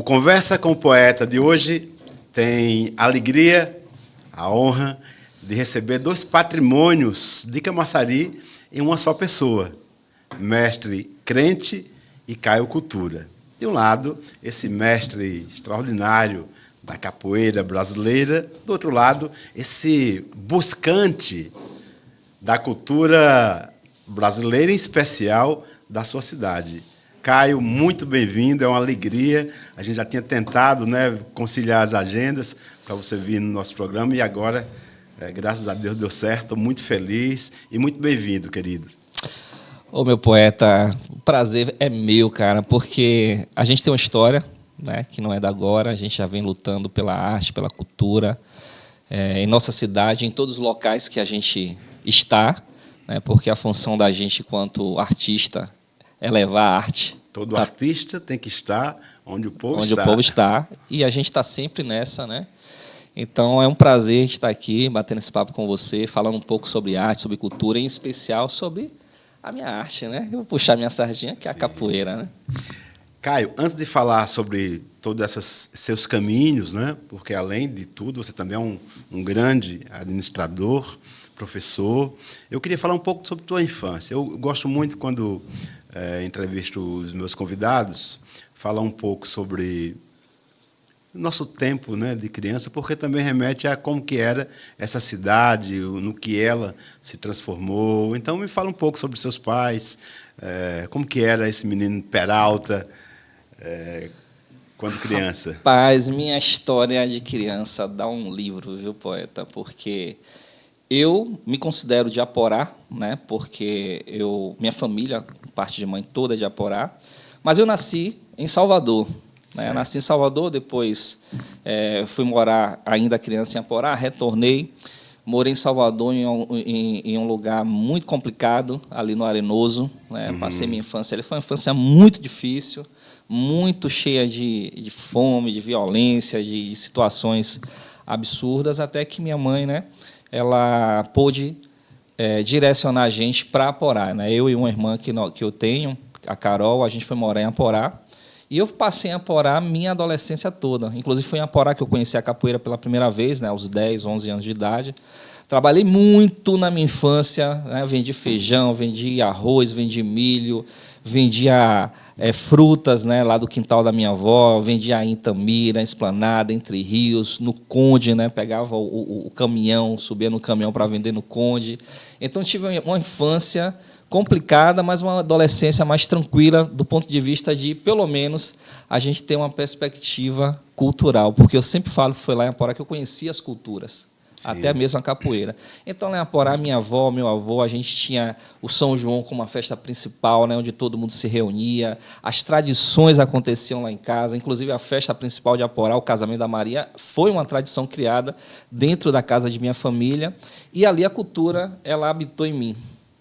Conversa com o Poeta de hoje tem a alegria, a honra de receber dois patrimônios de Camaçari em uma só pessoa, mestre crente e Caio Cultura. De um lado, esse mestre extraordinário da capoeira brasileira, do outro lado, esse buscante da cultura brasileira, em especial da sua cidade. Caio, muito bem-vindo, é uma alegria. A gente já tinha tentado, né, conciliar as agendas para você vir no nosso programa e agora, graças a Deus, deu certo. Estou muito feliz e muito bem-vindo, querido. Ô, meu poeta, o prazer é meu, cara, porque a gente tem uma história, né, que não é da agora, a gente já vem lutando pela arte, pela cultura, em nossa cidade, em todos os locais que a gente está, né, porque a função da gente, enquanto artista, é levar a arte. Todo artista tem que estar onde o povo está. Onde o povo está, e a gente está sempre nessa, né? Então, é um prazer estar aqui, batendo esse papo com você, falando um pouco sobre arte, sobre cultura, em especial sobre a minha arte, né? Eu vou puxar minha sardinha, que é a capoeira, né? Caio, antes de falar sobre todos esses seus caminhos, né? Porque, além de tudo, você também é um grande administrador, professor. Eu queria falar um pouco sobre tua infância. Eu gosto muito, quando entrevisto os meus convidados, falar um pouco sobre o nosso tempo, né, de criança, porque também remete a como que era essa cidade, no que ela se transformou. Então, me fala um pouco sobre seus pais, como que era esse menino Peralta quando criança. Rapaz, minha história de criança dá um livro, viu, poeta? Porque eu me considero de Aporá, né? Porque minha família, parte de mãe toda é de Aporá, mas eu nasci em Salvador. Né? Nasci em Salvador, depois fui morar, ainda criança, em Aporá, retornei, morei em Salvador em um lugar muito complicado, ali no Arenoso. Né? Passei minha infância ali, foi uma infância muito difícil, muito cheia de fome, de violência, de situações absurdas, até que minha mãe, né, ela pôde direcionar a gente para Aporá. Né? Eu e uma irmã que eu tenho, a Carol, a gente foi morar em Aporá. E eu passei em Aporá minha adolescência toda. Inclusive, foi em Aporá que eu conheci a capoeira pela primeira vez, né, aos 10, 11 anos de idade. Trabalhei muito na minha infância, né, vendi feijão, vendi arroz, vendi milho, vendia frutas, né, lá do quintal da minha avó, vendia em Itamira, Esplanada, Entre Rios, no Conde, né, pegava o caminhão, subia no caminhão para vender no Conde. Então, tive uma infância complicada, mas uma adolescência mais tranquila, do ponto de vista de, pelo menos, a gente ter uma perspectiva cultural, porque eu sempre falo que foi lá em Aporá que eu conheci as culturas. Sim. Até mesmo a capoeira. Então, lá em Aporá, minha avó, meu avô, a gente tinha o São João como uma festa principal, né, onde todo mundo se reunia, as tradições aconteciam lá em casa, inclusive a festa principal de Aporá, o casamento da Maria, foi uma tradição criada dentro da casa de minha família, e ali a cultura ela habitou em mim.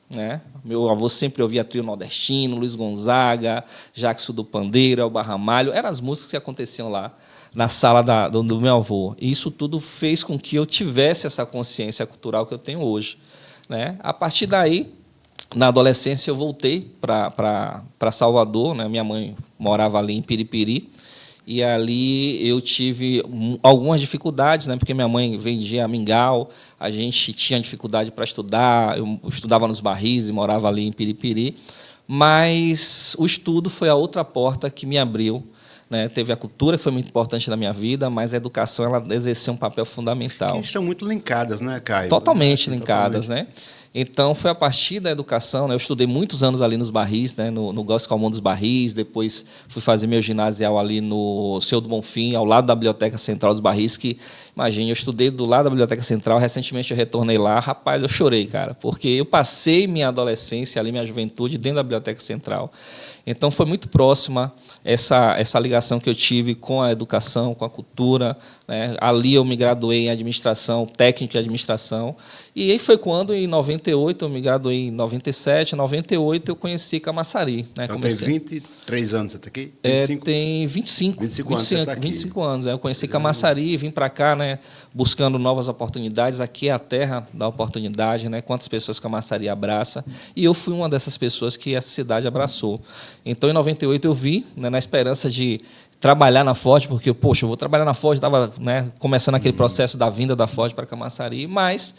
Né? Meu avô sempre ouvia trio nordestino, Luiz Gonzaga, Jackson do Pandeiro, Elba Ramalho, eram as músicas que aconteciam lá na sala do meu avô. E isso tudo fez com que eu tivesse essa consciência cultural que eu tenho hoje. Né? A partir daí, na adolescência, eu voltei para Salvador. Né? Minha mãe morava ali em Piripiri, e ali eu tive algumas dificuldades, né? Porque minha mãe vendia mingau, a gente tinha dificuldade para estudar, eu estudava nos Barris e morava ali em Piripiri, mas o estudo foi a outra porta que me abriu. Né? Teve a cultura, que foi muito importante na minha vida, mas a educação ela exerceu um papel fundamental. Que estão muito linkadas, né, Caio? Totalmente linkadas. Né? Então, foi a partir da educação, né? Eu estudei muitos anos ali nos Barris, né? no Gospel Comum dos Barris, depois fui fazer meu ginasial ali no Seu do Bonfim, ao lado da Biblioteca Central dos Barris, que, imagina, eu estudei do lado da Biblioteca Central, recentemente eu retornei lá, rapaz, eu chorei, cara, porque eu passei minha adolescência ali, minha juventude, dentro da Biblioteca Central. Então, foi muito próxima essa ligação que eu tive com a educação, com a cultura. Né? Ali eu me graduei em administração, técnico em administração, E aí foi quando, em 98, eu me graduei em 97, em 98 eu conheci Camaçari. Né? Então tem 23 anos você está aqui? 25? Tem 25. 25 anos você está aqui. 25 anos. Eu conheci Camaçari, vim para cá, né, buscando novas oportunidades. Aqui é a terra da oportunidade, né? Quantas pessoas Camaçari abraça. E eu fui uma dessas pessoas que essa cidade abraçou. Então, em 98 eu vi, né, na esperança de trabalhar na Ford, porque, poxa, eu vou trabalhar na Ford, estava, né, começando aquele processo da vinda da Ford para Camaçari, mas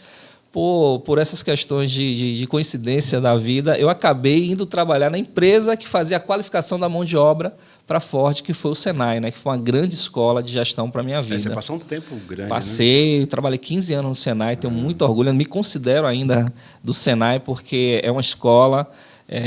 por essas questões de coincidência da vida, eu acabei indo trabalhar na empresa que fazia a qualificação da mão de obra para a Ford, que foi o Senai, né, que foi uma grande escola de gestão para a minha vida. Você passou um tempo grande, Passei, né? Trabalhei 15 anos no Senai, tenho muito orgulho, me considero ainda do Senai, porque é uma escola...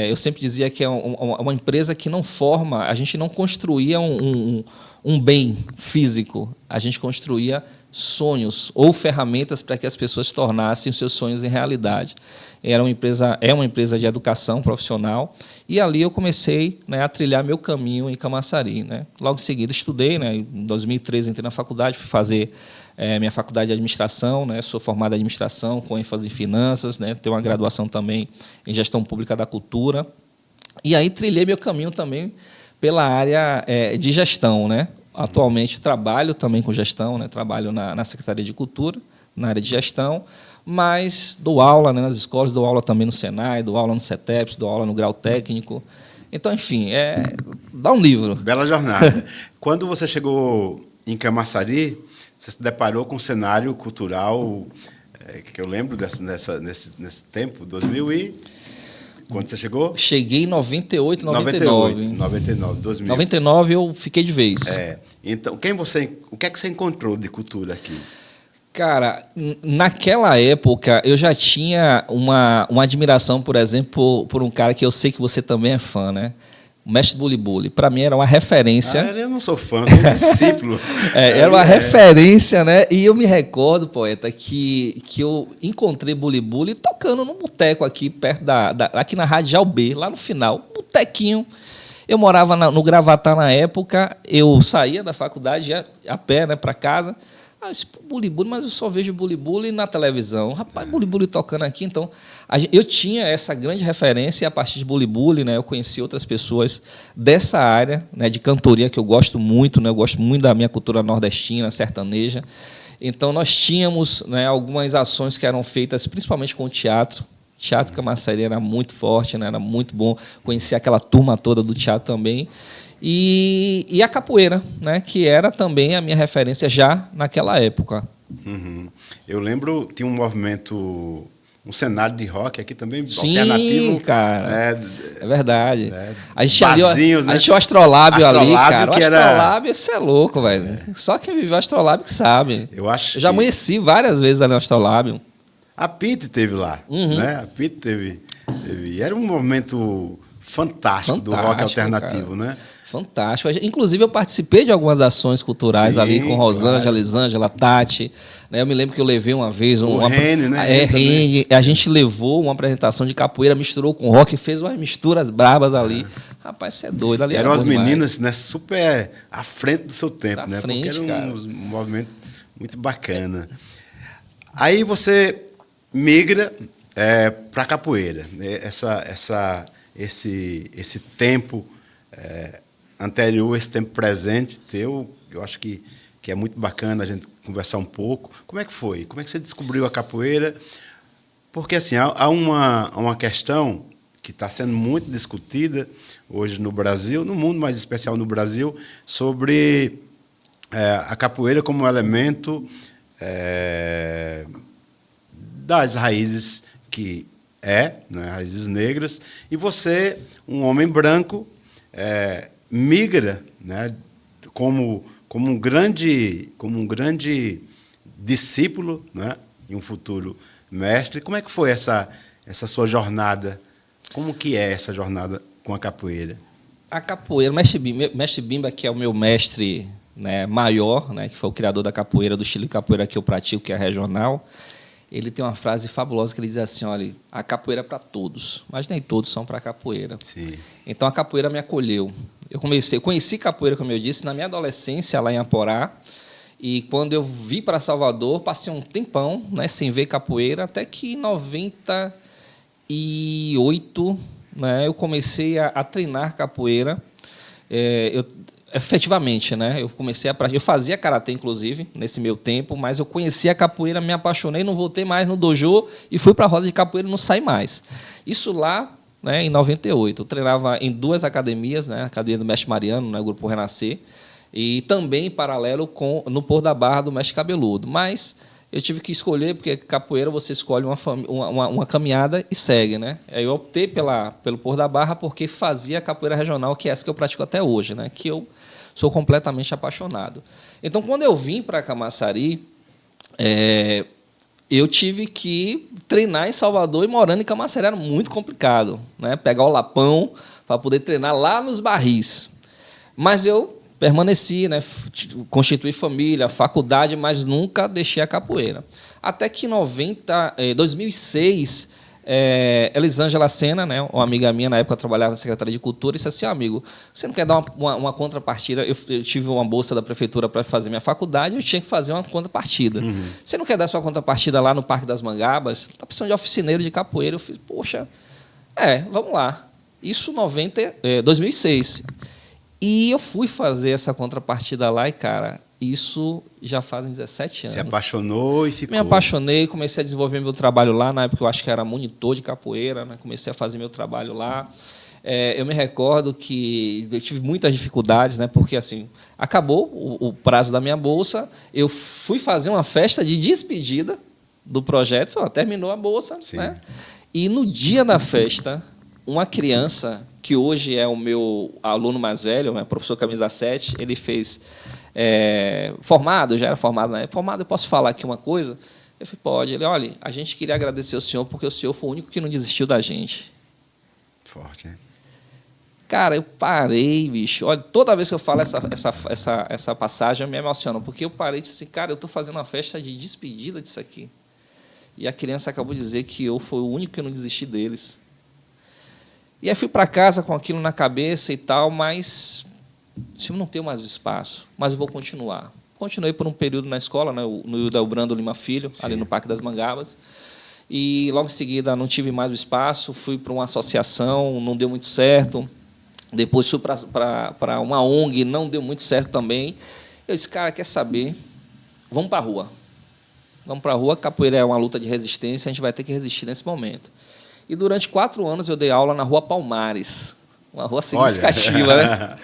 eu sempre dizia que é uma empresa que não forma, a gente não construía um bem físico, a gente construía sonhos ou ferramentas para que as pessoas tornassem os seus sonhos em realidade. É uma empresa de educação profissional, e ali eu comecei, né, a trilhar meu caminho em Camaçari. Né? Logo em seguida estudei, né, em 2013 entrei na faculdade, fui fazer minha faculdade de administração, né? Sou formado em administração, com ênfase em finanças, né? Tenho uma graduação também em gestão pública da cultura. E aí trilhei meu caminho também pela área de gestão. Né? Atualmente trabalho também com gestão, né? Trabalho na Secretaria de Cultura, na área de gestão, mas dou aula, né, nas escolas, dou aula também no Senai, dou aula no CETEPS, dou aula no grau técnico. Então, enfim, dá um livro. Bela jornada. Quando você chegou em Camaçari, você se deparou com um cenário cultural que eu lembro nesse tempo, 2000 e... Quando você chegou? Cheguei em 98, 99. 2000. 99 eu fiquei de vez. Então, o que é que você encontrou de cultura aqui? Cara, naquela época eu já tinha uma admiração, por exemplo, por um cara que eu sei que você também é fã, né? O Mestre Buli Buli. Para mim era uma referência. Eu não sou fã, eu sou um discípulo. Era uma referência, né? E eu me recordo, poeta, que eu encontrei Buli Buli tocando num boteco aqui perto aqui na Radial B, lá no final, botequinho. Eu morava no Gravatá na época, eu saía da faculdade ia a pé, né, para casa. Ah, esse Buli Buli, mas eu só vejo Buli Buli na televisão. Rapaz, Buli Buli tocando aqui. Então, eu tinha essa grande referência, e a partir de Buli Buli, né, eu conheci outras pessoas dessa área, né, de cantoria, que eu gosto muito, né, eu gosto muito da minha cultura nordestina, sertaneja. Então, nós tínhamos, né, algumas ações que eram feitas principalmente com o teatro. O Teatro Camaçari era muito forte, né, era muito bom. Conheci aquela turma toda do teatro também. E a capoeira, né, que era também a minha referência já naquela época. Uhum. Eu lembro, tinha um movimento, um cenário de rock aqui também, sim, alternativo. Cara, é verdade. Né, a gente tinha né? o Astrolábio ali, cara. O Astrolábio, isso é louco, velho. Só quem viveu o Astrolábio que sabe. Eu já amanheci várias vezes ali no Astrolábio. A Pete teve lá, né? A Pete teve. Era um momento fantástico do rock alternativo, cara, né? Fantástico. Inclusive, eu participei de algumas ações culturais, sim, ali com Rosângela, claro, Elisângela, Tati. Né? Eu me lembro que eu levei uma vez... Rene, né? Rene. A gente levou uma apresentação de capoeira, misturou com rock, fez umas misturas brabas ali. Rapaz, você é doido. Ali eram as meninas, né, super à frente do seu tempo, né? Frente, porque era cara, um movimento muito bacana. Aí você migra para a capoeira. Esse tempo... anterior, esse tempo presente teu, eu acho que é muito bacana a gente conversar um pouco. Como é que foi? Como é que você descobriu a capoeira? Porque assim, há uma questão que está sendo muito discutida hoje no Brasil, no mundo, mas em especial no Brasil, sobre a capoeira como um elemento das raízes que né, raízes negras, e você, um homem branco, migra, né, como um grande discípulo, né, e um futuro mestre. Como é que foi essa sua jornada? Como que é essa jornada com a capoeira? A capoeira, Mestre Bimba, que é o meu mestre, né, maior, né, que foi o criador da capoeira, do estilo de capoeira que eu pratico, que é regional, ele tem uma frase fabulosa que ele diz assim, olha, a capoeira é para todos, mas nem todos são para a capoeira. Sim. Então, a capoeira me acolheu. Eu conheci capoeira, como eu disse, na minha adolescência, lá em Aporá, E quando eu vim para Salvador, passei um tempão, né, sem ver capoeira, até que em 98, né, eu comecei a treinar capoeira. Efetivamente, né, eu comecei a praticar. Eu fazia karatê, inclusive, nesse meu tempo, mas eu conheci a capoeira, me apaixonei, não voltei mais no dojo e fui para a roda de capoeira e não saí mais. Isso lá, né, em 98. Eu treinava em 2 academias, né, a Academia do Mestre Mariano, né, o Grupo Renascer, e também em paralelo no Pôr da Barra do Mestre Cabeludo. Mas eu tive que escolher, porque capoeira você escolhe uma caminhada e segue. Né? Aí eu optei pelo Pôr da Barra porque fazia a capoeira regional, que é essa que eu pratico até hoje, né? Que eu sou completamente apaixonado. Então, quando eu vim para Camaçari, eu tive que treinar em Salvador, e morando em Camaçari era muito complicado, né? Pegar o lapão para poder treinar lá nos barris. Mas eu permaneci, né? Constituí família, faculdade, mas nunca deixei a capoeira. Até que em 2006, Elisângela Sena, né, uma amiga minha, na época eu trabalhava na Secretaria de Cultura, disse assim: amigo, você não quer dar uma contrapartida? Eu tive uma bolsa da prefeitura para fazer minha faculdade, eu tinha que fazer uma contrapartida. Você não quer dar sua contrapartida lá no Parque das Mangabas? Está precisando de oficineiro de capoeira. Eu fiz, poxa, vamos lá. Isso em 2006. E eu fui fazer essa contrapartida lá e, cara, isso já fazem 17 anos. Se apaixonou e ficou. Me apaixonei, comecei a desenvolver meu trabalho lá. Na época eu acho que era monitor de capoeira, né? Comecei a fazer meu trabalho lá. Eu me recordo que eu tive muitas dificuldades, né? Porque assim, acabou o prazo da minha bolsa, eu fui fazer uma festa de despedida do projeto, terminou a bolsa, né? E no dia da festa, uma criança, que hoje é o meu aluno mais velho, né, professor Camisa 7, ele fez formado, já era formado, né? Formado, eu posso falar aqui uma coisa? Eu falei, pode. Ele, olha, a gente queria agradecer ao senhor porque o senhor foi o único que não desistiu da gente. Forte, né? Cara, eu parei, bicho. Olha, toda vez que eu falo essa passagem, eu me emociono, porque eu parei e disse assim, cara, eu estou fazendo uma festa de despedida disso aqui. E a criança acabou de dizer que eu fui o único que não desisti deles. E aí fui para casa com aquilo na cabeça e tal, mas eu não tenho mais espaço, mas eu vou continuar. Continuei por um período na escola, né, no Hilda Brando Lima Filho, ali no Parque das Mangabas, e logo em seguida não tive mais o espaço, fui para uma associação, não deu muito certo, depois fui para uma ONG, não deu muito certo também. Eu disse, cara, quer saber? Vamos para a rua. Vamos para a rua, capoeira é uma luta de resistência, a gente vai ter que resistir nesse momento. E durante 4 anos eu dei aula na Rua Palmares, uma rua significativa, né?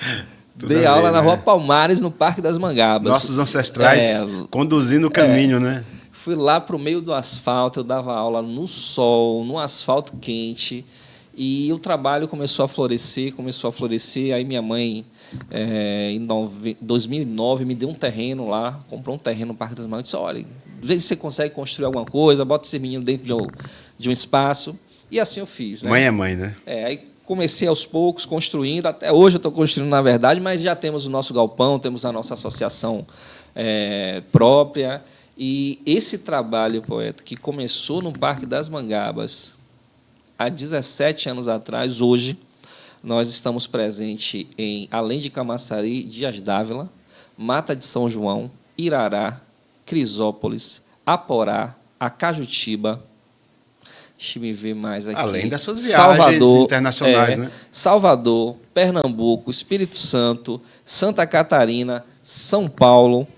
Dei aula na Rua Palmares, no Parque das Mangabas. Nossos ancestrais conduzindo o caminho, né? Fui lá para o meio do asfalto, eu dava aula no sol, no asfalto quente, e o trabalho começou a florescer. Aí minha mãe, em 2009, me deu um terreno lá, comprou um terreno no Parque das Mangabas, disse, olha, vê se você consegue construir alguma coisa, bota esse menino dentro de um espaço. E assim eu fiz. Né? Mãe é mãe, né? Aí comecei aos poucos, construindo. Até hoje eu estou construindo, na verdade, mas já temos o nosso galpão, temos a nossa associação própria. E esse trabalho, poeta, que começou no Parque das Mangabas há 17 anos atrás, hoje, nós estamos presentes em, além de Camaçari, Dias d'Ávila, Mata de São João, Irará, Crisópolis, Aporá, Acajutiba. Deixa eu me ver mais aqui. Além das suas viagens internacionais, né? Salvador, Pernambuco, Espírito Santo, Santa Catarina, São Paulo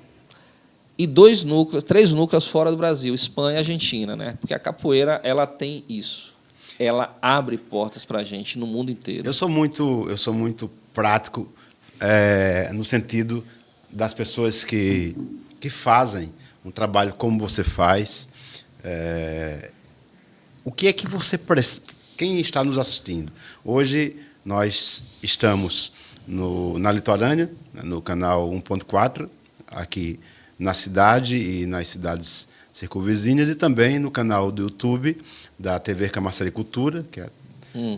e 3 núcleos fora do Brasil, Espanha e Argentina, né? Porque a capoeira ela tem isso. Ela abre portas para a gente no mundo inteiro. Eu sou muito prático no sentido das pessoas que fazem um trabalho como você faz. O que é que você... Quem está nos assistindo? Hoje nós estamos na Litorânea, no canal 1.4, aqui na cidade e nas cidades circunvizinhas, e também no canal do YouTube da TV Camaçari Cultura, que é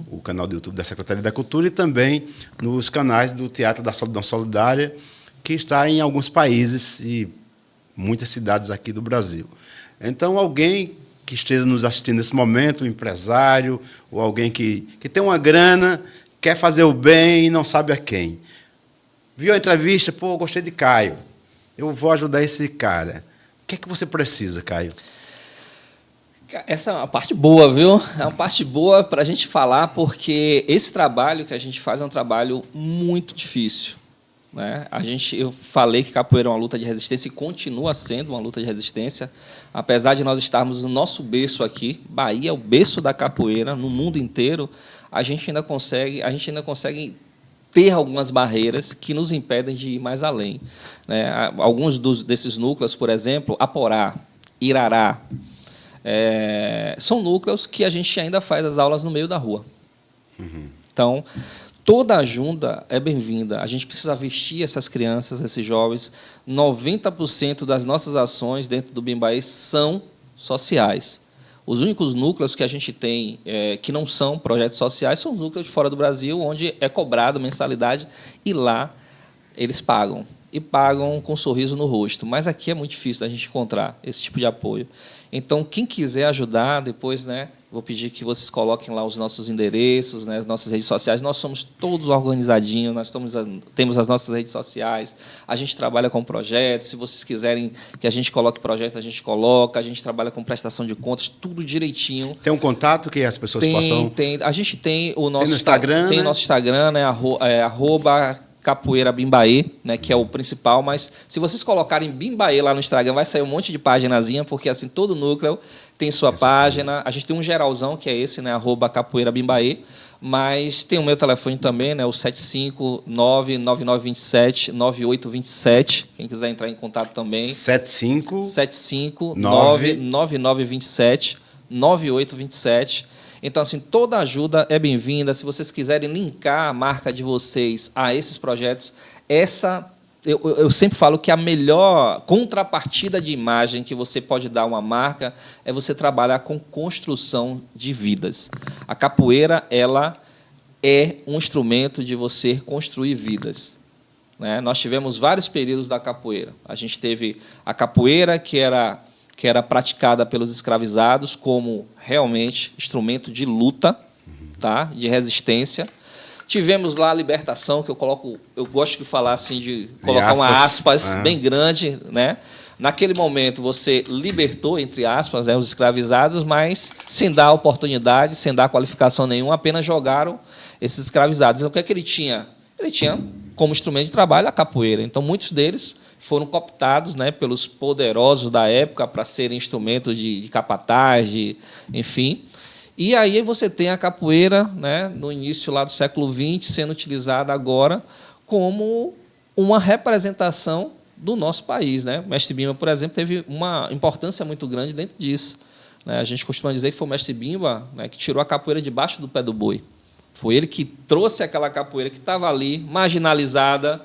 o canal do YouTube da Secretaria da Cultura, e também nos canais do Teatro da Solidão Solidária, que está em alguns países e muitas cidades aqui do Brasil. Então, alguém que esteja nos assistindo nesse momento, um empresário, ou alguém que tem uma grana, quer fazer o bem e não sabe a quem. Viu a entrevista? Pô, gostei de Caio. eu vou ajudar esse cara. O que é que você precisa, Caio? Essa é uma parte boa, viu? É uma parte boa para a gente falar, porque esse trabalho que a gente faz é um trabalho muito difícil, né? Eu falei que capoeira é uma luta de resistência e continua sendo uma luta de resistência, apesar de nós estarmos no nosso berço aqui. Bahia é o berço da capoeira no mundo inteiro. A gente ainda consegue ter algumas barreiras que nos impedem de ir mais além, né? Alguns desses núcleos, por exemplo, Aporá, Irará, são núcleos que a gente ainda faz as aulas no meio da rua. Então, toda ajuda é bem-vinda. A gente precisa vestir essas crianças, esses jovens. 90% das nossas ações dentro do Bimbaí são sociais. Os únicos núcleos que a gente tem que não são projetos sociais são os núcleos de fora do Brasil, onde é cobrado mensalidade, e lá eles pagam. E pagam com um sorriso no rosto. Mas aqui é muito difícil a gente encontrar esse tipo de apoio. Então, quem quiser ajudar, depois, né, vou pedir que vocês coloquem lá os nossos endereços, né, as nossas redes sociais. Nós somos todos organizadinhos, temos as nossas redes sociais, a gente trabalha com projetos. Se vocês quiserem que a gente coloque projeto, a gente coloca. A gente trabalha com prestação de contas, tudo direitinho. Tem um contato que as pessoas possam... Tem. A gente tem o nosso... Tem no Instagram, Tem né? nosso Instagram, né, @ Capoeira Bimbaê, né, que é o principal, mas se vocês colocarem Bimbaê lá no Instagram, vai sair um monte de paginazinha, porque assim todo núcleo tem sua página. A gente tem um geralzão, que é esse, né, @ Capoeira Bimbaê, mas tem o meu telefone também, né, o 759-9927-9827, quem quiser entrar em contato também. 759-9927-9827. Então, assim, toda ajuda é bem-vinda. Se vocês quiserem linkar a marca de vocês a esses projetos, eu sempre falo que a melhor contrapartida de imagem que você pode dar a uma marca é você trabalhar com construção de vidas. A capoeira, ela é um instrumento de você construir vidas, né? Nós tivemos vários períodos da capoeira. A gente teve a capoeira que era praticada pelos escravizados como realmente instrumento de luta, tá? De resistência. Tivemos lá a libertação, que eu gosto de falar assim, de colocar uma aspas bem grande, né? Naquele momento você libertou, entre aspas, os escravizados, mas sem dar oportunidade, sem dar qualificação nenhuma, apenas jogaram esses escravizados. Então, o que é que ele tinha? Ele tinha como instrumento de trabalho a capoeira. Então, muitos deles foram cooptados, né, pelos poderosos da época para serem instrumentos de capataz, enfim. E aí você tem a capoeira, né, no início lá do século XX, sendo utilizada agora como uma representação do nosso país, né? O Mestre Bimba, por exemplo, teve uma importância muito grande dentro disso, né? A gente costuma dizer que foi o Mestre Bimba, né, que tirou a capoeira debaixo do pé do boi. Foi ele que trouxe aquela capoeira que estava ali, marginalizada,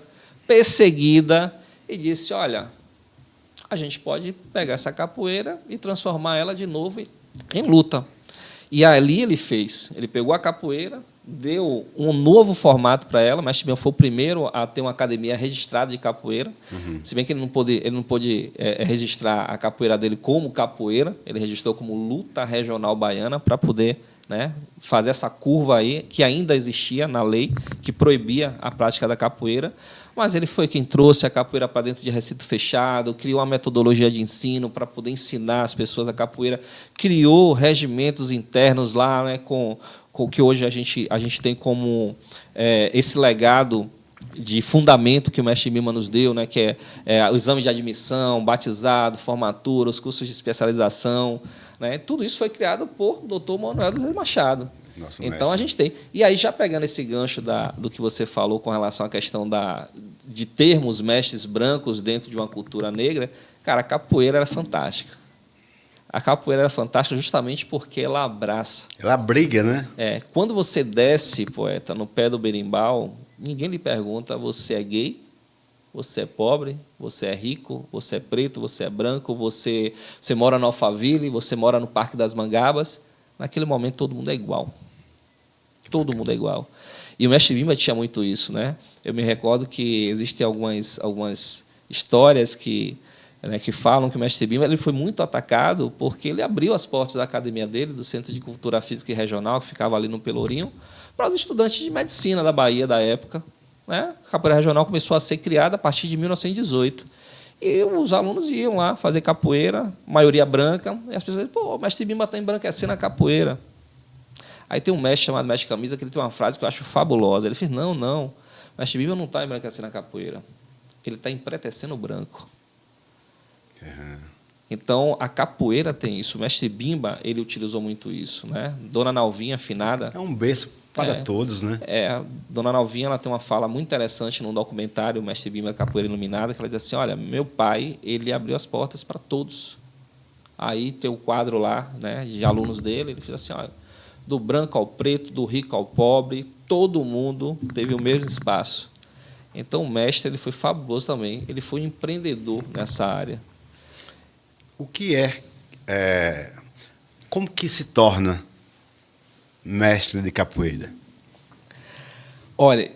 perseguida, e disse, olha, a gente pode pegar essa capoeira e transformar ela de novo em luta. E ali ele fez. Ele pegou a capoeira, deu um novo formato para ela, mas também foi o primeiro a ter uma academia registrada de capoeira. Se bem que ele não pôde registrar a capoeira dele como capoeira, ele registrou como luta regional baiana para poder, né, fazer essa curva aí, que ainda existia na lei, que proibia a prática da capoeira. Mas ele foi quem trouxe a capoeira para dentro de recinto fechado, criou uma metodologia de ensino para poder ensinar as pessoas a capoeira, criou regimentos internos lá, né, com que hoje a gente tem como esse legado de fundamento que o Mestre Bimba nos deu, né, que é o exame de admissão, batizado, formatura, os cursos de especialização, né, tudo isso foi criado por Dr. Manuel José Machado. Nosso então, mestre. A gente tem. E aí, já pegando esse gancho do que você falou com relação à questão de termos mestres brancos dentro de uma cultura negra, cara, a capoeira era fantástica. A capoeira era fantástica justamente porque ela abraça. Ela briga, né? Quando você desce, poeta, no pé do berimbau, ninguém lhe pergunta, você é gay? Você é pobre? Você é rico? Você é preto? Você é branco? Você mora no Alphaville? Você mora no Parque das Mangabas? Naquele momento, todo mundo é igual. Todo mundo é igual. E o Mestre Bimba tinha muito isso, né? Eu me recordo que existem algumas histórias que falam que o Mestre Bimba ele foi muito atacado porque ele abriu as portas da academia dele, do Centro de Cultura Física e Regional, que ficava ali no Pelourinho, para os estudantes de medicina da Bahia da época, né? A capoeira regional começou a ser criada a partir de 1918. E os alunos iam lá fazer capoeira, maioria branca, e as pessoas diziam, pô, o mestre Bimba está embranquecendo a capoeira. Aí tem um mestre chamado Mestre Camisa, que ele tem uma frase que eu acho fabulosa. Ele fez, não, o mestre Bimba não está embranquecendo a capoeira, ele está empretecendo o branco. Uhum. Então, a capoeira tem isso. O mestre Bimba, ele utilizou muito isso, né? Dona Nalvinha, afinada... É um berço para todos, né? Dona Nalvinha, ela tem uma fala muito interessante num documentário, o mestre Bimba Capoeira Iluminada, que ela diz assim, olha, meu pai, ele abriu as portas para todos. Aí tem o quadro lá, né, de alunos dele, ele fez assim, olha, do branco ao preto, do rico ao pobre, todo mundo teve o mesmo espaço. Então, o mestre, ele foi fabuloso também, ele foi um empreendedor nessa área. O que como que se torna mestre de capoeira? Olha,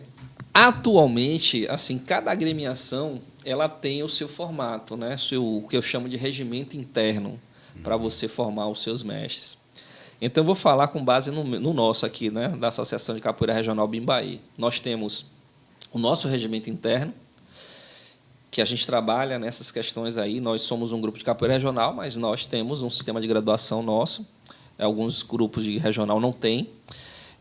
atualmente, assim, cada agremiação ela tem o seu formato, né? O que eu chamo de regimento interno para você formar os seus mestres. Então, eu vou falar com base no nosso aqui, né? Da Associação de Capoeira Regional Bimbaí. Nós temos o nosso regimento interno, que a gente trabalha nessas questões aí. Nós somos um grupo de capoeira regional, mas nós temos um sistema de graduação nosso. Alguns grupos de regional não têm.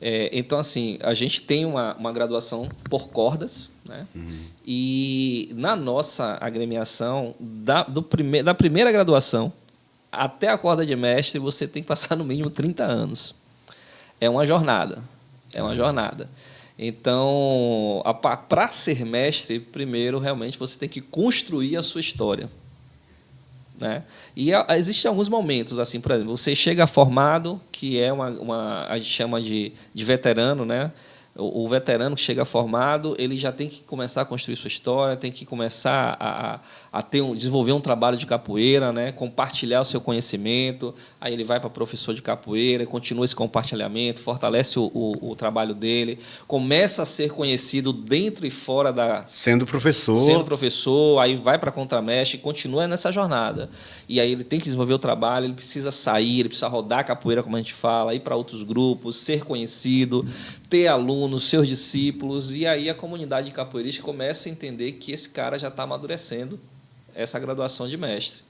Então, assim, a gente tem uma graduação por cordas, né? E na nossa agremiação, da primeira graduação até a corda de mestre, você tem que passar no mínimo 30 anos. É uma jornada. É uma jornada. Então, para ser mestre, primeiro, realmente, você tem que construir a sua história, né? E existem alguns momentos, assim, por exemplo, você chega formado, que é a gente chama de veterano, né? O veterano que chega formado, ele já tem que começar a construir sua história, tem que começar a desenvolver um trabalho de capoeira, né? Compartilhar o seu conhecimento. Aí ele vai para professor de capoeira, continua esse compartilhamento, fortalece o trabalho dele, começa a ser conhecido dentro e fora da... Sendo professor, aí vai para contramestre e continua nessa jornada. E aí ele tem que desenvolver o trabalho, ele precisa sair, ele precisa rodar a capoeira, como a gente fala, ir para outros grupos, ser conhecido, ter alunos, seus discípulos, e aí a comunidade capoeirista começa a entender que esse cara já está amadurecendo essa graduação de mestre,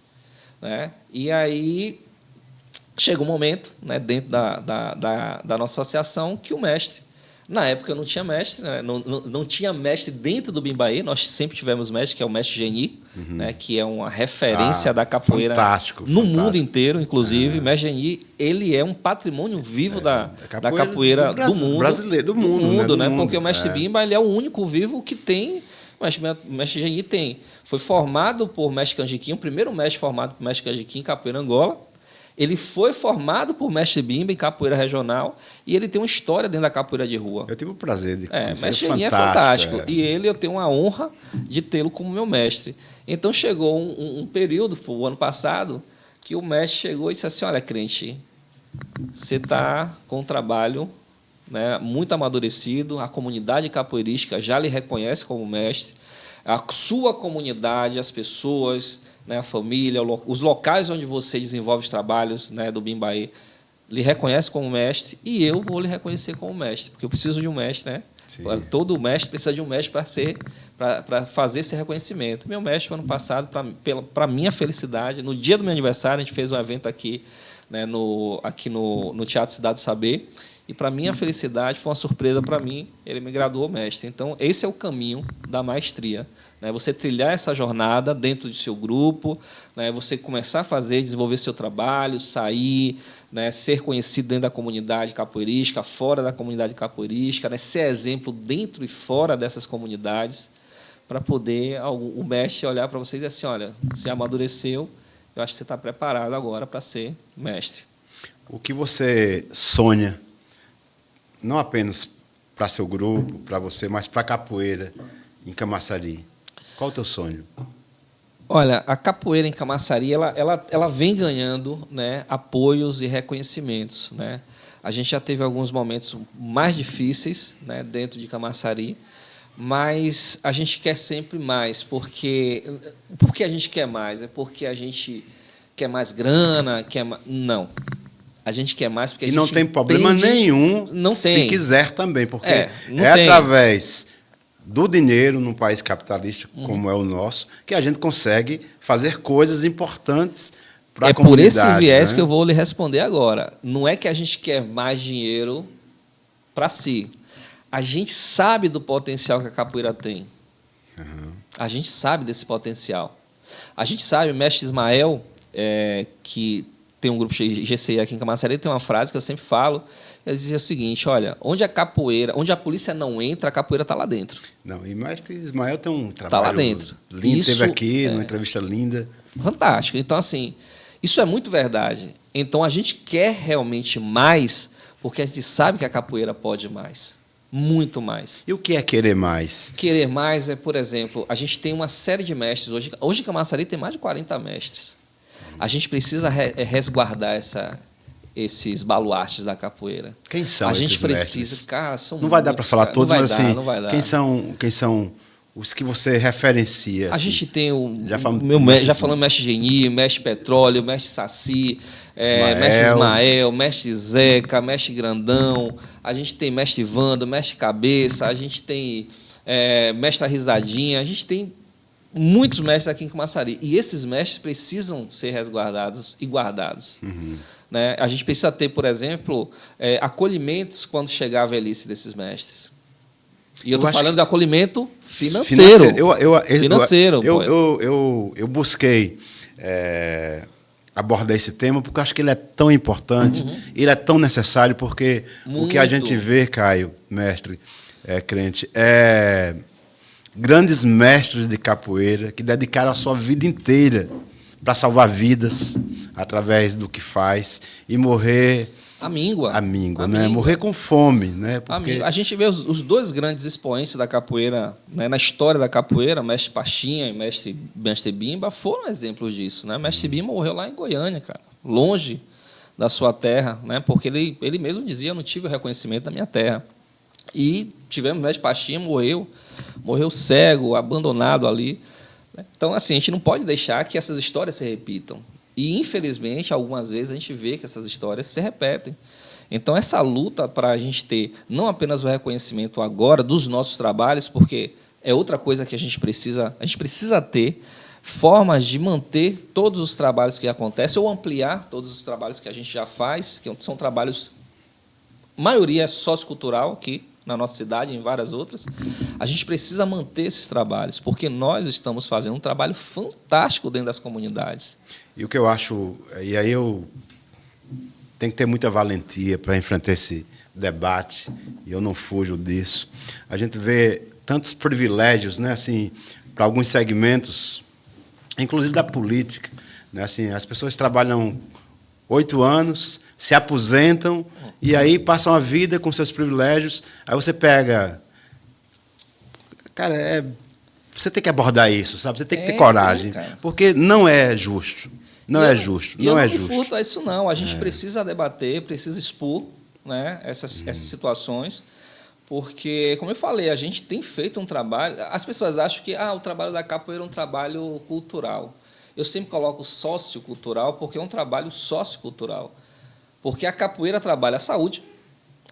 né? E aí chega um momento, né, dentro da nossa associação, que o mestre, na época não tinha mestre, né? Não tinha mestre dentro do Bimbaí, nós sempre tivemos mestre, que é o mestre Geni, né, que é uma referência da capoeira no mundo inteiro, inclusive. O mestre Geni, ele é um patrimônio vivo da capoeira do mundo. Brasileiro, do mundo, né? Porque o mestre Bimba, ele é o único vivo que tem... O mestre Geni foi formado por mestre Canjiquim, o primeiro mestre formado por mestre Canjiquim em capoeira Angola. Ele foi formado por mestre Bimba em capoeira regional e ele tem uma história dentro da capoeira de rua. Eu tive o prazer de conhecer. Mestre Geni é fantástico. E eu tenho a honra de tê-lo como meu mestre. Então, chegou um período, foi o ano passado, que o mestre chegou e disse assim, olha, crente, você está com um trabalho, né, muito amadurecido, a comunidade capoeirística já lhe reconhece como mestre, a sua comunidade, as pessoas, né, a família, os locais onde você desenvolve os trabalhos, né, do Bimbaí, lhe reconhece como mestre e eu vou lhe reconhecer como mestre, porque eu preciso de um mestre, né? Sim. Todo mestre precisa de um mestre para fazer esse reconhecimento. Meu mestre, ano passado, para minha felicidade, no dia do meu aniversário, a gente fez um evento aqui, né, aqui no Teatro Cidade do Saber, e, para minha felicidade, foi uma surpresa para mim, ele me graduou mestre. Então, esse é o caminho da maestria, né? Você trilhar essa jornada dentro do seu grupo, né? Você começar a fazer, desenvolver seu trabalho, sair, né? Ser conhecido dentro da comunidade capoeirística, fora da comunidade capoeirística, né? Ser exemplo dentro e fora dessas comunidades, para poder o mestre olhar para você e dizer assim, olha, você amadureceu, eu acho que você está preparado agora para ser mestre. O que você sonha, não apenas para seu grupo, para você, mas para a capoeira em Camaçari? Qual o teu sonho? Olha, a capoeira em Camaçari, ela vem ganhando, né, apoios e reconhecimentos, né? A gente já teve alguns momentos mais difíceis, né, dentro de Camaçari, mas a gente quer sempre mais, porque a gente quer mais? É porque a gente quer mais grana? Não. A gente quer mais porque a gente tem problema nenhum não se tem. quiser também, porque não tem. através do dinheiro num país capitalista como é o nosso, que a gente consegue fazer coisas importantes para a comunidade. É por esse viés, né, que eu vou lhe responder agora. Não é que a gente quer mais dinheiro para si. A gente sabe do potencial que a capoeira tem. A gente sabe desse potencial. A gente sabe, o mestre Ismael, que tem um grupo GCI aqui em Camaçari, tem uma frase que eu sempre falo. Ele dizia o seguinte: olha, onde a polícia não entra, a capoeira está lá dentro. Não, e mestre Ismael tem um trabalho Tá lá dentro. lindo, Isso teve aqui numa entrevista linda. Fantástico. Então, assim, isso é muito verdade. Então, a gente quer realmente mais, porque a gente sabe que a capoeira pode mais. Muito mais. E o que é querer mais? Querer mais é, por exemplo, a gente tem uma série de mestres. Hoje em Camaçari tem mais de 40 mestres. A gente precisa resguardar esses baluartes da capoeira. Quem são esses mestres? A gente precisa, cara, são Não vai dar para falar todos, mas assim, não vai dar. quem são os que você referencia? A assim? gente tem já falamos mestre Geni, mestre Petróleo, mestre Saci, mestre Ismael, mestre Zeca, mestre Grandão, a gente tem mestre Vando, mestre Cabeça, a gente tem mestre Risadinha, a gente tem muitos mestres aqui em Camaçari. E esses mestres precisam ser resguardados e guardados. Né? A gente precisa ter, por exemplo, acolhimentos quando chegar a velhice desses mestres. E eu estou falando de acolhimento financeiro. Eu busquei abordar esse tema porque eu acho que ele é tão importante, ele é tão necessário, porque o que a gente vê, Caio, mestre, crente, grandes mestres de capoeira que dedicaram a sua vida inteira para salvar vidas através do que faz e morrer à míngua, né? Morrer com fome, né? Porque a gente vê os dois grandes expoentes da capoeira, né, na história da capoeira, mestre Pachinha e mestre Bimba, foram exemplos disso, né? Mestre Bimba morreu lá em Goiânia, cara, longe da sua terra, né? Porque ele mesmo dizia: eu não tive o reconhecimento da minha terra. E tivemos mestre Pachinha, morreu cego, abandonado ali. Então, assim, a gente não pode deixar que essas histórias se repitam. E, infelizmente, algumas vezes a gente vê que essas histórias se repetem. Então, essa luta para a gente ter não apenas o reconhecimento agora dos nossos trabalhos, porque é outra coisa que a gente precisa ter formas de manter todos os trabalhos que acontecem ou ampliar todos os trabalhos que a gente já faz, que são trabalhos, maioria sociocultural aqui na nossa cidade e em várias outras. A gente precisa manter esses trabalhos, porque nós estamos fazendo um trabalho fantástico dentro das comunidades. E o que eu acho, e aí eu tenho que ter muita valentia para enfrentar esse debate, e eu não fujo disso. A gente vê tantos privilégios, né, assim, para alguns segmentos, inclusive da política, né, assim, as pessoas trabalham 8 anos, se aposentam e aí passam a vida com seus privilégios. Aí você pega... Cara, você tem que abordar isso, sabe? Você tem que ter coragem, porque não é justo. Não é justo. E eu não me furto a isso, não. A gente precisa debater, precisa expor, né, essas situações, porque, como eu falei, a gente tem feito um trabalho... As pessoas acham que o trabalho da capoeira é um trabalho cultural. Eu sempre coloco sociocultural, porque é um trabalho sociocultural. Porque a capoeira trabalha a saúde,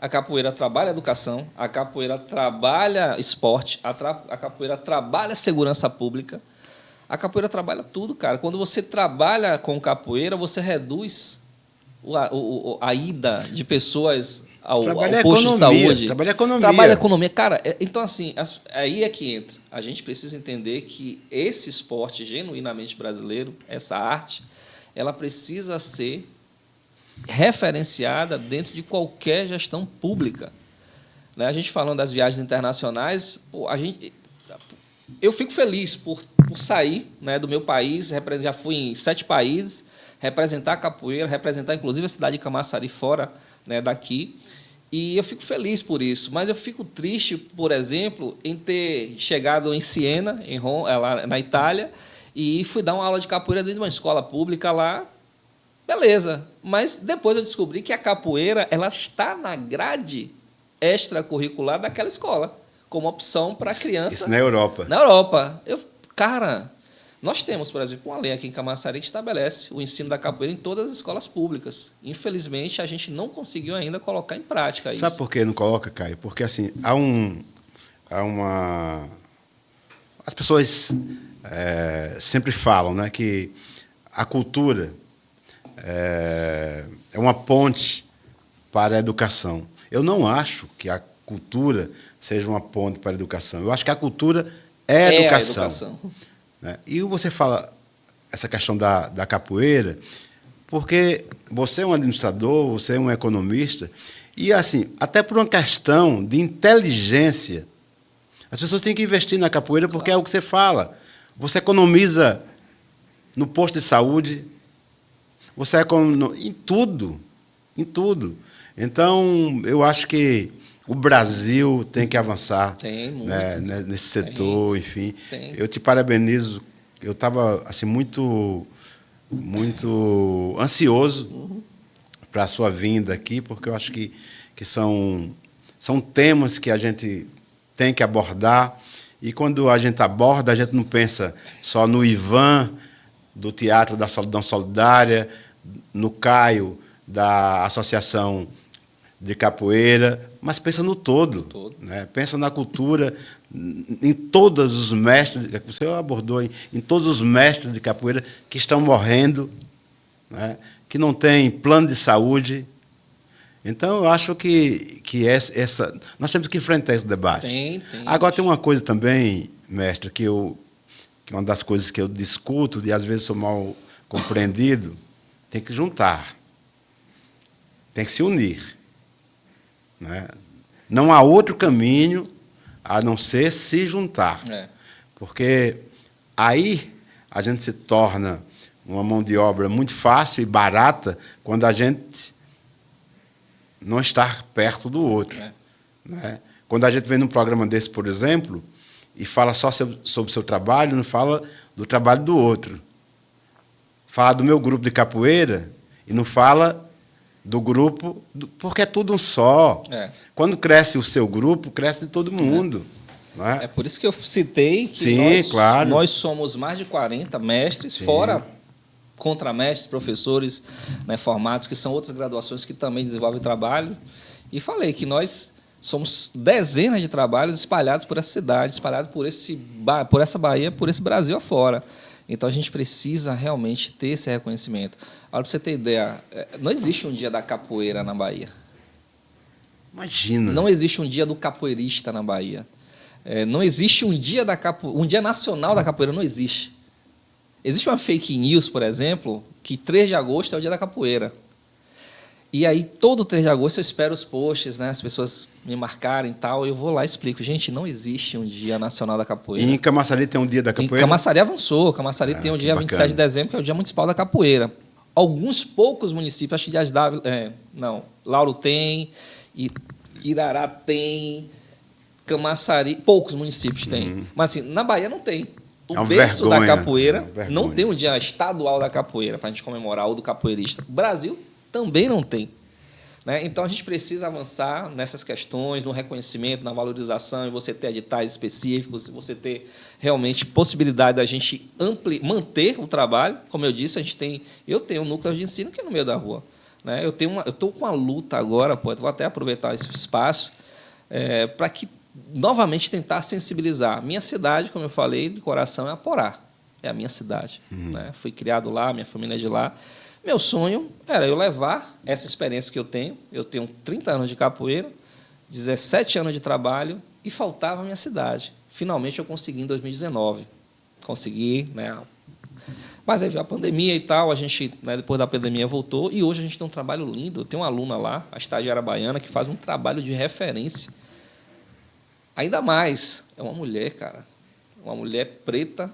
a capoeira trabalha a educação, a capoeira trabalha esporte, a capoeira trabalha segurança pública, a capoeira trabalha tudo, cara. Quando você trabalha com capoeira, você reduz a ida de pessoas ao posto de saúde. Trabalha a economia. Trabalha a economia. Cara, então, assim, aí é que entra. A gente precisa entender que esse esporte genuinamente brasileiro, essa arte, ela precisa ser referenciada dentro de qualquer gestão pública. Né? A gente falando das viagens internacionais, eu fico feliz por sair, né, do meu país, já fui em 7 países, representar a capoeira, representar inclusive a cidade de Camaçari fora, né, daqui, e eu fico feliz por isso. Mas eu fico triste, por exemplo, em ter chegado em Siena, em Roma, lá na Itália, e fui dar uma aula de capoeira dentro de uma escola pública lá. Beleza, mas depois eu descobri que a capoeira ela está na grade extracurricular daquela escola, como opção para a criança. Isso na Europa. Na Europa. Cara, nós temos, por exemplo, uma lei aqui em Camaçari que estabelece o ensino da capoeira em todas as escolas públicas. Infelizmente, a gente não conseguiu ainda colocar em prática isso. Sabe por que não coloca, Caio? Porque assim, há há uma... As pessoas sempre falam, né, que a cultura é uma ponte para a educação. Eu não acho que a cultura seja uma ponte para a educação. Eu acho que a cultura é a educação. A educação. Né? E você fala essa questão da capoeira, porque você é um administrador, você é um economista, e assim, até por uma questão de inteligência, as pessoas têm que investir na capoeira porque é o que você fala. Você economiza no posto de saúde, você economiza em tudo, em tudo. Então, eu acho que o Brasil tem que avançar, Tem muito, né, nesse setor, tem, enfim. tem. Eu te parabenizo. Eu estava assim, muito ansioso para a sua vinda aqui, porque eu acho que são temas que a gente tem que abordar. E quando a gente aborda, a gente não pensa só no Ivan, do Teatro da Solidão Solidária, no Caio, da Associação de Capoeira, mas pensa no todo. Né? Pensa na cultura, em todos os mestres, você abordou em todos os mestres de capoeira que estão morrendo, né? Que não têm plano de saúde. Então, eu acho que nós temos que enfrentar esse debate. Tem. Agora, tem uma coisa também, mestre, que é uma das coisas que eu discuto e às vezes sou mal compreendido, tem que juntar, tem que se unir. Né? Não há outro caminho a não ser se juntar. Porque aí a gente se torna uma mão de obra muito fácil e barata quando a gente não está perto do outro. Né? Quando a gente vem num programa desse, por exemplo, e fala só sobre o seu trabalho, não fala do trabalho do outro. Fala do meu grupo de capoeira e não fala do grupo, porque é tudo um só. Quando cresce o seu grupo, cresce de todo mundo. Né? É por isso que eu citei que nós somos mais de 40 mestres, fora contramestres, professores, né, formados, que são outras graduações que também desenvolvem trabalho. E falei que nós somos dezenas de trabalhos espalhados por essa cidade, espalhados por essa Bahia, por esse Brasil afora. Então, a gente precisa realmente ter esse reconhecimento. Olha, para você ter ideia, não existe um dia da capoeira na Bahia. Imagina. Não existe um dia do capoeirista na Bahia. Não existe um dia nacional da capoeira, não existe. Existe uma fake news, por exemplo, que 3 de agosto é o dia da capoeira. E aí, todo 3 de agosto, eu espero os posts, né, as pessoas me marcarem e tal, eu vou lá e explico. Gente, não existe um dia nacional da capoeira. E em Camaçari tem um dia da capoeira? Em Camaçari avançou. Camaçari tem o dia 27 de dezembro, que é o dia municipal da capoeira. Alguns poucos municípios, acho que de Asdávila, Lauro tem, Irará tem, Camaçari, poucos municípios têm. Mas assim, na Bahia não tem. O berço da capoeira não tem um dia estadual da capoeira para a gente comemorar, ou do capoeirista. O Brasil também não tem. Né? Então, a gente precisa avançar nessas questões, no reconhecimento, na valorização, e você ter editais específicos, você ter realmente possibilidade da gente manter o trabalho. Como eu disse, eu tenho um núcleo de ensino que é no meio da rua. Né? Eu estou com uma luta agora, vou até aproveitar esse espaço, para que novamente tentar sensibilizar. Minha cidade, como eu falei, de coração é Aporá. É a minha cidade. Né? Fui criado lá, minha família é de lá. Meu sonho era eu levar essa experiência que eu tenho. Eu tenho 30 anos de capoeira, 17 anos de trabalho e faltava a minha cidade. Finalmente eu consegui em 2019. Consegui, né? Mas aí veio a pandemia e tal, a gente, né, depois da pandemia, voltou e hoje a gente tem um trabalho lindo. Eu tenho uma aluna lá, a estagiária baiana, que faz um trabalho de referência. Ainda mais, é uma mulher, cara. Uma mulher preta,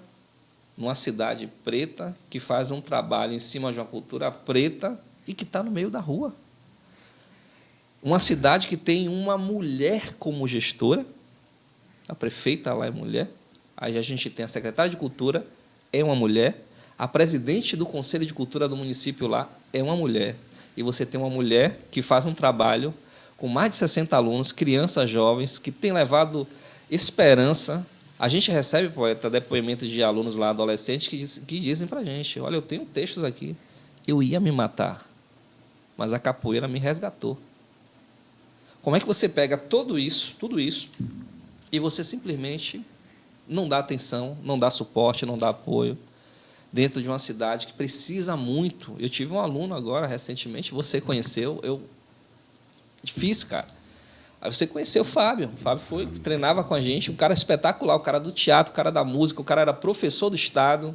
numa cidade preta, que faz um trabalho em cima de uma cultura preta e que está no meio da rua. Uma cidade que tem uma mulher como gestora, a prefeita lá é mulher, aí a gente tem a secretária de Cultura, é uma mulher, a presidente do Conselho de Cultura do município lá é uma mulher, e você tem uma mulher que faz um trabalho com mais de 60 alunos, crianças jovens, que tem levado esperança. A gente recebe, poeta, depoimentos de alunos lá, adolescentes, que dizem para a gente, olha, eu tenho textos aqui, eu ia me matar, mas a capoeira me resgatou. Como é que você pega tudo isso, e você simplesmente não dá atenção, não dá suporte, não dá apoio dentro de uma cidade que precisa muito. Eu tive um aluno agora, recentemente, você conheceu, difícil, cara. Aí você conheceu o Fábio. O Fábio treinava com a gente, um cara espetacular, o cara do teatro, o cara da música, o cara era professor do Estado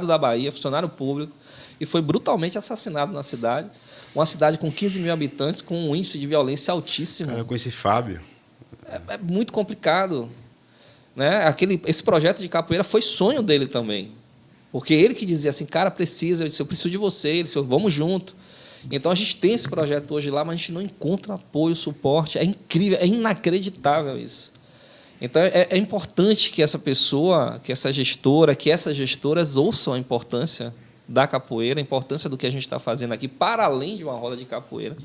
da Bahia, funcionário público, e foi brutalmente assassinado na cidade. Uma cidade com 15 mil habitantes, com um índice de violência altíssimo. Cara, eu conheci Fábio. É muito complicado. Né? Esse projeto de capoeira foi sonho dele também. Porque ele que dizia assim, cara, precisa. Eu disse, eu preciso de você. Ele disse, vamos junto. Então, a gente tem esse projeto hoje lá, mas a gente não encontra apoio, suporte. É incrível, é inacreditável isso. Então, é importante que essa pessoa, que essa gestora, que essas gestoras ouçam a importância da capoeira, a importância do que a gente está fazendo aqui, para além de uma roda de capoeira.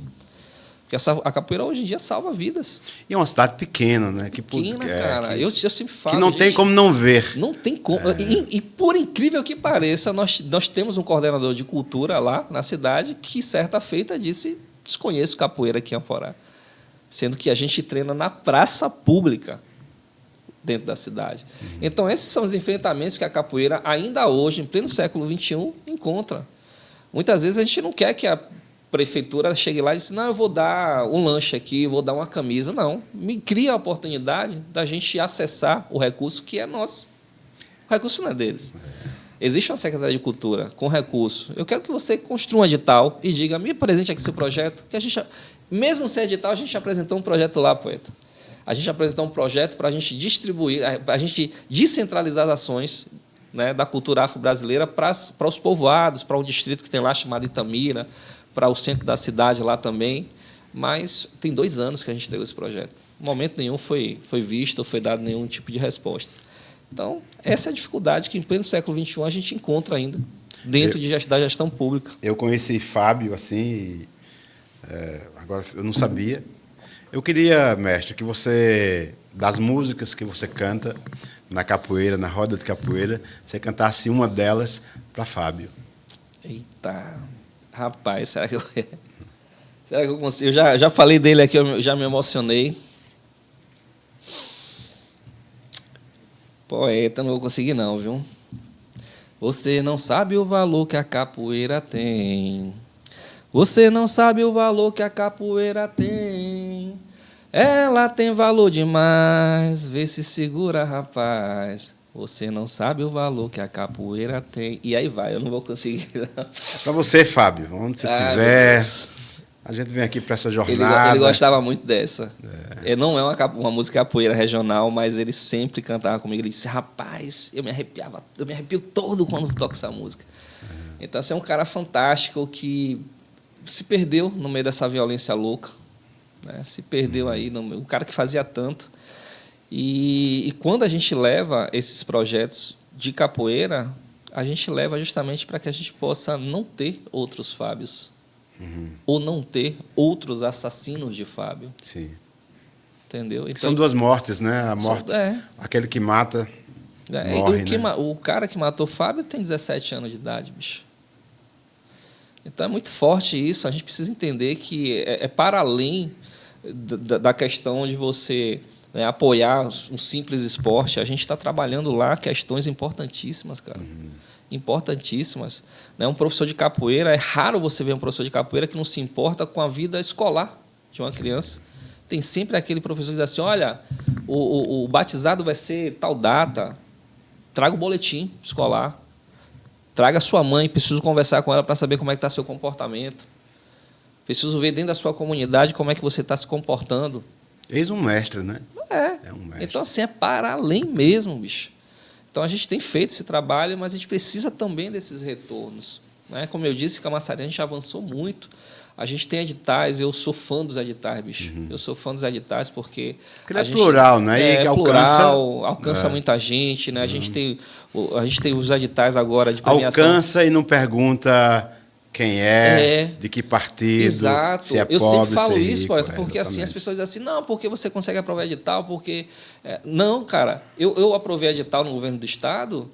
Porque a capoeira, hoje em dia, salva vidas. E é uma cidade pequena, né? Pequena, cara. Eu sempre falo... Que não tem como não ver. Não tem como. E, por incrível que pareça, nós temos um coordenador de cultura lá na cidade que, certa feita, disse, desconheço capoeira aqui em Aporá. Sendo que a gente treina na praça pública dentro da cidade. Então, esses são os enfrentamentos que a capoeira, ainda hoje, em pleno século XXI, encontra. Muitas vezes a gente não quer que a prefeitura chegue lá e diz, não, eu vou dar um lanche aqui, vou dar uma camisa. Não, me cria a oportunidade da gente acessar o recurso que é nosso. O recurso não é deles. Existe uma Secretaria de Cultura com recurso. Eu quero que você construa um edital e diga, me apresente aqui seu projeto, que a gente, mesmo sem edital, a gente apresentou um projeto lá, poeta. A gente apresentou um projeto para a gente distribuir, para a gente descentralizar as ações, né, da cultura afro-brasileira para os povoados, para um distrito que tem lá chamado Itamira, para o centro da cidade lá também. Mas tem 2 anos que a gente teve esse projeto. Em momento nenhum foi visto ou foi dado nenhum tipo de resposta. Então, essa é a dificuldade que, em pleno século XXI, a gente encontra ainda dentro da gestão pública. Eu conheci Fábio, assim, agora eu não sabia. Eu queria, mestre, que você, das músicas que você canta na capoeira, na roda de capoeira, você cantasse uma delas para Fábio. Eita, rapaz, será que eu consigo? Eu já falei dele aqui, eu já me emocionei. Poeta, não vou conseguir não, viu? Você não sabe o valor que a capoeira tem. Você não sabe o valor que a capoeira tem. Ela tem valor demais. Vê se segura, rapaz. Você não sabe o valor que a capoeira tem. E aí vai, eu não vou conseguir. Para você, Fábio, onde você estiver, a gente vem aqui para essa jornada. Ele gostava muito dessa. Não é uma música capoeira regional, mas ele sempre cantava comigo. Ele disse, rapaz, eu me arrepio todo quando toco essa música. Então, assim, é um cara fantástico que se perdeu no meio dessa violência louca, né? Se perdeu aí, o cara que fazia tanto. E quando a gente leva esses projetos de capoeira, a gente leva justamente para que a gente possa não ter outros Fábios, ou não ter outros assassinos de Fábio. Sim. Entendeu? Então, são 2 mortes, né? A morte, aquele que mata, morre, né? O cara que matou Fábio tem 17 anos de idade, bicho. Então, é muito forte isso. A gente precisa entender que é para além da questão de você, né, apoiar um simples esporte. A gente está trabalhando lá questões importantíssimas, cara. Importantíssimas. Né? Um professor de capoeira, é raro você ver um professor de capoeira que não se importa com a vida escolar de uma criança. Tem sempre aquele professor que diz assim, olha, o batizado vai ser tal data, traga o boletim escolar. Traga a sua mãe, preciso conversar com ela para saber como é que está seu comportamento. Preciso ver dentro da sua comunidade como é que você está se comportando. Eis um mestre, né? É um mestre. Então, assim, é para além mesmo, bicho. Então, a gente tem feito esse trabalho, mas a gente precisa também desses retornos. Né? Como eu disse, Camaçari, a gente avançou muito. A gente tem editais, eu sou fã dos editais, bicho. Eu sou fã dos editais porque ele é plural, né? É plural, alcança muita gente, né? A gente tem os editais agora de premiação. Alcança e não pergunta quem de que partido, exato. se é pobre, eu sempre falo se é isso, rico, poeta, porque assim as pessoas dizem assim, não, porque você consegue aprovar edital, porque... Não, cara, eu aprovei edital no governo do Estado,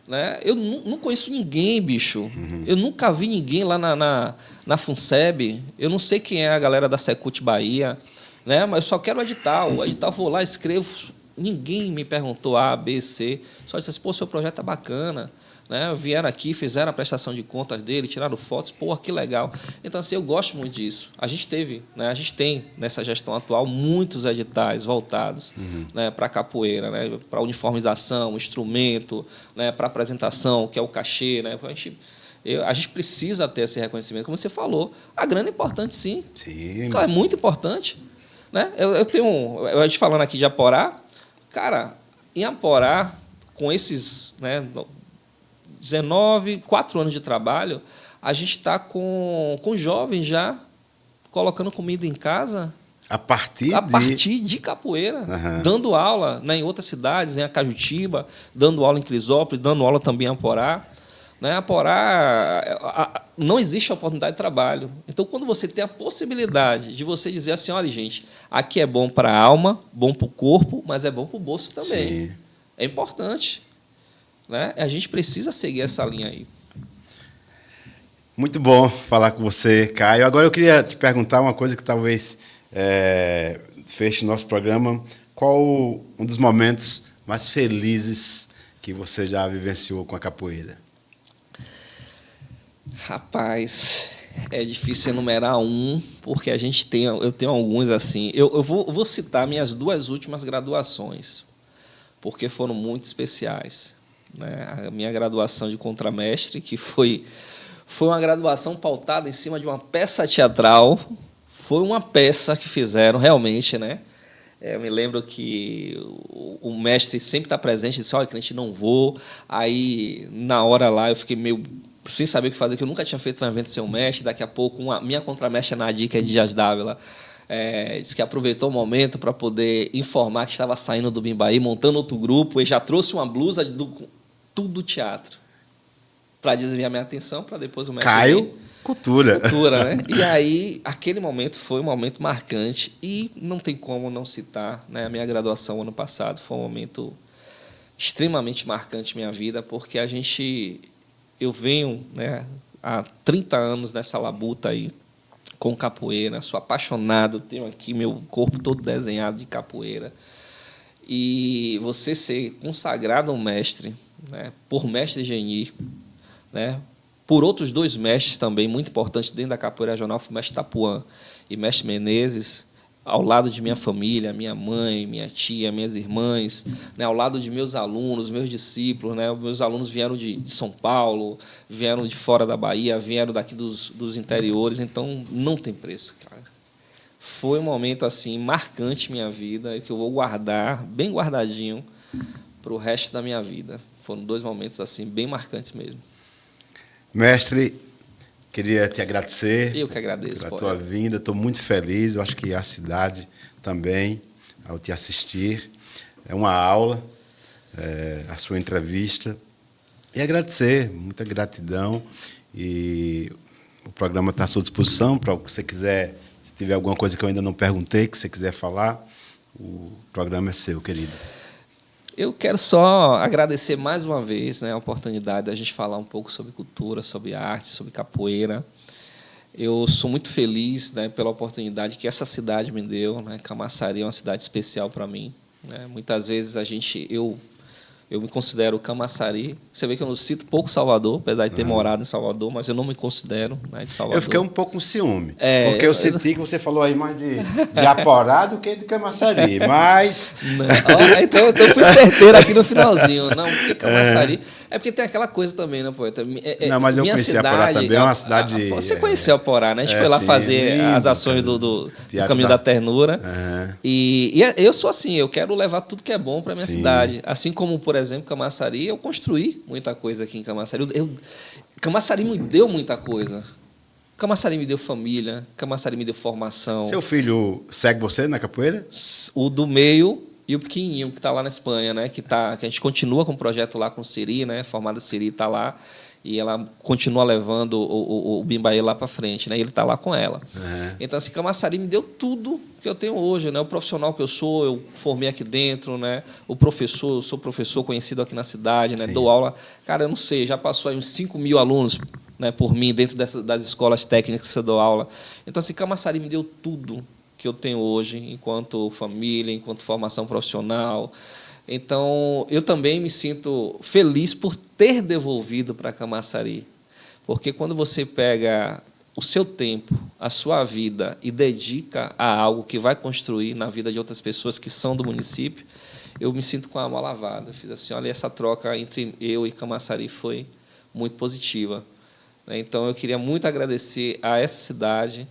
né? Eu não conheço ninguém, bicho. Eu nunca vi ninguém lá na FUNSEB. Eu não sei quem é a galera da Secult Bahia, né? Mas eu só quero o edital. O edital, vou lá, escrevo, ninguém me perguntou A, B, C. Só disse assim, pô, seu projeto é bacana. Né? Vieram aqui, fizeram a prestação de contas dele, tiraram fotos, pô, que legal. Então, assim, eu gosto muito disso. A gente tem, nessa gestão atual, muitos editais voltados né, para a capoeira, né, para uniformização, instrumento, né, para apresentação, que é o cachê. Né? A gente precisa ter esse reconhecimento. Como você falou, a grana é importante, sim. Sim. Claro, é muito importante. Né? Eu te falando aqui de Aporá, cara, em Aporá, com esses... Né, 4 anos de trabalho, a gente está com jovens já colocando comida em casa a partir de capoeira, dando aula né, em outras cidades, em Acajutiba, dando aula em Crisópolis, dando aula também em Aporá. Né? Aporá não existe oportunidade de trabalho. Então, quando você tem a possibilidade de você dizer assim, olha, gente, aqui é bom para a alma, bom para o corpo, mas é bom para o bolso também. Sim. É importante. Né? A gente precisa seguir essa linha aí. Muito bom falar com você, Caio. Agora eu queria te perguntar uma coisa que talvez feche nosso programa. Qual um dos momentos mais felizes que você já vivenciou com a capoeira? Rapaz, é difícil enumerar um, porque eu tenho alguns assim. Eu vou citar minhas 2 últimas graduações, porque foram muito especiais. Né? A minha graduação de contramestre, que foi uma graduação pautada em cima de uma peça teatral, foi uma peça que fizeram realmente, né? Eu me lembro que o mestre sempre está presente, disse, olha, que a gente não vou. Aí, na hora lá, eu fiquei meio sem saber o que fazer, que eu nunca tinha feito um evento sem o mestre. Daqui a pouco, minha contramestre, a Nadir, que é de Dias Dávila, disse que aproveitou o momento para poder informar que estava saindo do Bimbaí, montando outro grupo, e já trouxe uma blusa tudo do teatro, para desviar minha atenção, para depois o mestre... Caio, cultura, né? E aí, aquele momento foi um momento marcante, e não tem como não citar, né? A minha graduação ano passado foi um momento extremamente marcante na minha vida, porque eu venho né, há 30 anos nessa labuta aí, com capoeira, sou apaixonado, tenho aqui meu corpo todo desenhado de capoeira, e você ser consagrado um mestre, né, por mestre Geni, né, por outros 2 mestres também muito importantes dentro da capoeira regional, o mestre Tapuã e mestre Menezes, ao lado de minha família, minha mãe, minha tia, minhas irmãs, né, ao lado de meus alunos, meus discípulos. Né, meus alunos vieram de São Paulo, vieram de fora da Bahia, vieram daqui dos interiores, então não tem preço, cara. Foi um momento assim marcante na minha vida, que eu vou guardar, bem guardadinho, para o resto da minha vida. Foram 2 momentos assim bem marcantes mesmo. Mestre, queria te agradecer. Eu que agradeço pela tua vinda. Estou muito feliz. Eu acho que a cidade também, ao te assistir. É uma aula, a sua entrevista. E agradecer, muita gratidão. E o programa está à sua disposição para o que você quiser. Se tiver alguma coisa que eu ainda não perguntei, que você quiser falar, o programa é seu, querido. Eu quero só agradecer mais uma vez, né, a oportunidade da gente falar um pouco sobre cultura, sobre arte, sobre capoeira. Eu sou muito feliz, né, pela oportunidade que essa cidade me deu. Né? Camaçari é uma cidade especial para mim. Né? Muitas vezes eu me considero Camaçari. Você vê que eu não cito pouco Salvador, apesar de ter morado em Salvador, mas eu não me considero, né, de Salvador. Eu fiquei um pouco com ciúme, porque eu senti que você falou aí mais de Aporá do que de Camaçari, mas... Então eu fui certeiro aqui no finalzinho. Não, porque Camaçari... É porque tem aquela coisa também, né, poeta? Não, mas eu conheci Aporá também, é uma cidade... Você conheceu Aporá, né? A gente foi lá fazer lindo, as ações do Caminho da Ternura. E eu sou assim, eu quero levar tudo que é bom para a minha cidade. Assim como, por exemplo, Camaçari, eu construí muita coisa aqui em Camaçari. Camaçari me deu muita coisa. Camaçari me deu família, Camaçari me deu formação. Seu filho segue você na capoeira? O do meio... E o pequenininho que está lá na Espanha, né? Que a gente continua com o projeto lá com Siri, né? Formada Siri está lá e ela continua levando o Bimbaí lá para frente, né? E ele está lá com ela. Então, assim, Camaçari me deu tudo que eu tenho hoje, né? O profissional que eu sou, eu formei aqui dentro, né? O professor, eu sou professor conhecido aqui na cidade, né? Sim. Dou aula, cara, eu não sei, já passou aí uns 5.000 alunos, né? Por mim dentro das escolas técnicas que eu dou aula. Então, assim, Camaçari me deu tudo que eu tenho hoje, enquanto família, enquanto formação profissional. Então, eu também me sinto feliz por ter devolvido para Camaçari, porque quando você pega o seu tempo, a sua vida e dedica a algo que vai construir na vida de outras pessoas que são do município, eu me sinto com a alma lavada. Eu fiz assim, olha, essa troca entre eu e Camaçari foi muito positiva. Então, eu queria muito agradecer a essa cidade.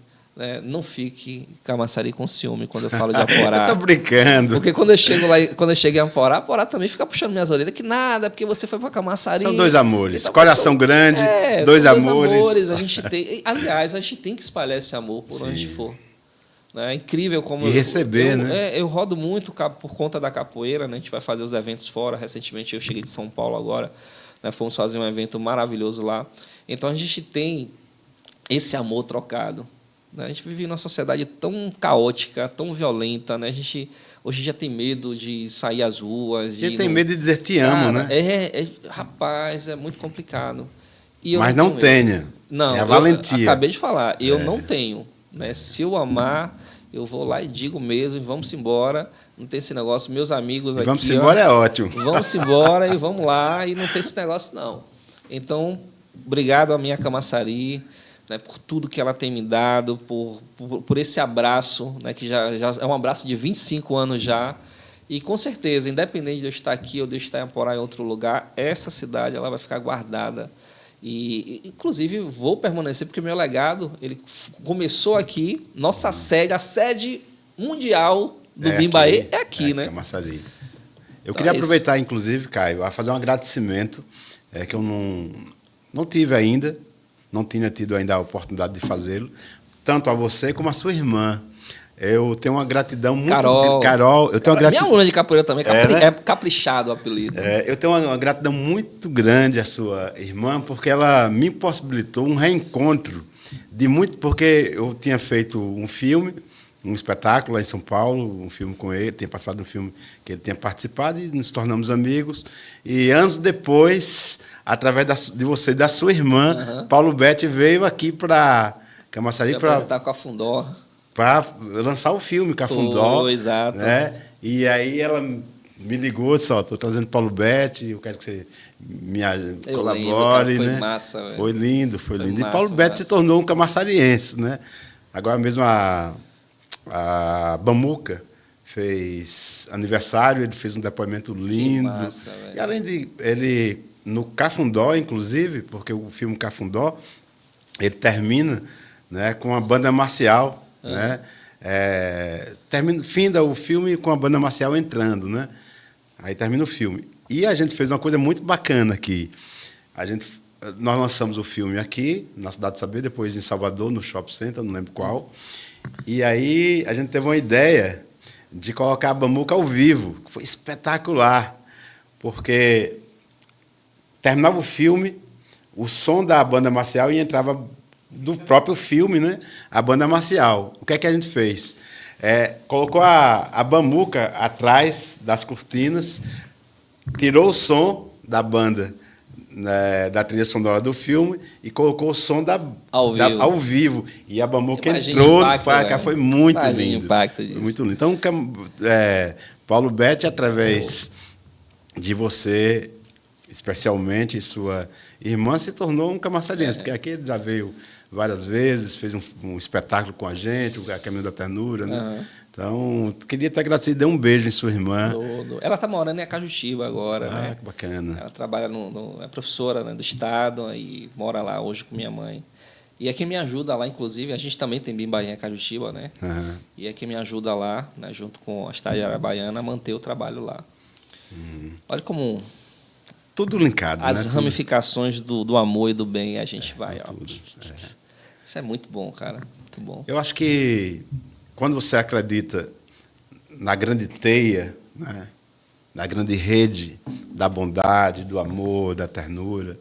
Não fique Camaçari com ciúme quando eu falo de Aporá. Eu tô brincando. Porque quando eu chego lá, quando eu cheguei em Aporá também fica puxando minhas orelhas, que nada, porque você foi para Camaçari. São dois amores. Então, Coração grande, dois amores. A gente tem, aliás, a gente tem que espalhar esse amor por onde for. É incrível como... E receber, né? Eu rodo muito por conta da capoeira, né? A gente vai fazer os eventos fora. Recentemente eu cheguei de São Paulo agora, né? Fomos fazer um evento maravilhoso lá. Então, a gente tem esse amor trocado. A gente vive numa sociedade tão caótica, tão violenta, né? A gente hoje já tem medo de sair às ruas. Tem medo de dizer te amo, né? Rapaz, é muito complicado. Mas não tenha. Não, é a valentia. Acabei de falar, eu não tenho. Né? Se eu amar, eu vou lá e digo mesmo, vamos embora. Não tem esse negócio, meus amigos aqui... Vamos embora é ótimo. Vamos embora e vamos lá, e não tem esse negócio, não. Então, obrigado à minha Camaçari, né, por tudo que ela tem me dado, por esse abraço, né, que já é um abraço de 25 anos já. E, com certeza, independente de eu estar aqui ou de eu estar em Aporá em outro lugar, essa cidade ela vai ficar guardada. E, inclusive, vou permanecer, porque o meu legado ele começou aqui. Nossa sede, a sede mundial do Bimbaê é aqui, né? Camaçari. Eu queria aproveitar, inclusive, Caio, a fazer um agradecimento que eu não tive ainda, não tinha tido ainda a oportunidade de fazê-lo, tanto a você como a sua irmã. Eu tenho uma gratidão muito... Carol, eu tenho uma gratidão... Minha aluna de capoeira também, é caprichado o apelido. Eu tenho uma gratidão muito grande à sua irmã, porque ela me possibilitou um reencontro de muito... Porque eu tinha feito um filme, um espetáculo lá em São Paulo, um filme com ele, tinha participado de um filme que ele tinha participado e nos tornamos amigos. E anos depois, através de você e da sua irmã, Paulo Betti veio aqui para Camaçari para estar com a Fundó. Para lançar o filme Cafundó. Exato. Né? E aí ela me ligou, disse, estou trazendo Paulo Betti, eu quero que você me colabore. Lembro, cara, foi né? massa. Véio. Foi lindo. Massa, e Paulo Betti se tornou um camaçariense. Né? Agora mesmo a Bamuca fez aniversário, ele fez um depoimento lindo. Que massa, e além de ele, no Cafundó, inclusive, porque o filme Cafundó, ele termina, né, com a banda marcial. Né? Finda o filme com a banda marcial entrando, né? Aí termina o filme. E a gente fez uma coisa muito bacana aqui. Nós lançamos o filme aqui, na Cidade de Saber, depois em Salvador, no Shopping Center, não lembro qual. E aí a gente teve uma ideia de colocar a Bamuca ao vivo, que foi espetacular, porque terminava o filme, o som da banda marcial e entrava do próprio filme, né? A banda marcial. O que é que a gente fez? Colocou a Bamuca atrás das cortinas, tirou o som da banda, né, da trilha sonora do filme e colocou o som ao vivo. E a Bamuca entrou no parque. Foi muito lindo. Muito lindo. Então, Paulo Betti, através de você, especialmente sua irmã, se tornou um camaçariense, porque aqui ele já veio várias vezes, fez um espetáculo com a gente, o Caminho da Ternura, né? Então, queria te agradecer, dê um beijo em sua irmã. Ela está morando em Acajutiba agora, né? Que bacana. Ela trabalha é professora, né, do estado e mora lá hoje com minha mãe. E é quem me ajuda lá, inclusive, a gente também tem Bimbaê em Acajutiba, né? E é quem me ajuda lá, né, junto com a estagiária baiana, a manter o trabalho lá. Olha como... Tudo linkado, as né? ramificações do amor e do bem, a gente vai... Isso é muito bom, cara. Muito bom. Eu acho que quando você acredita na grande teia, né, na grande rede da bondade, do amor, da ternura,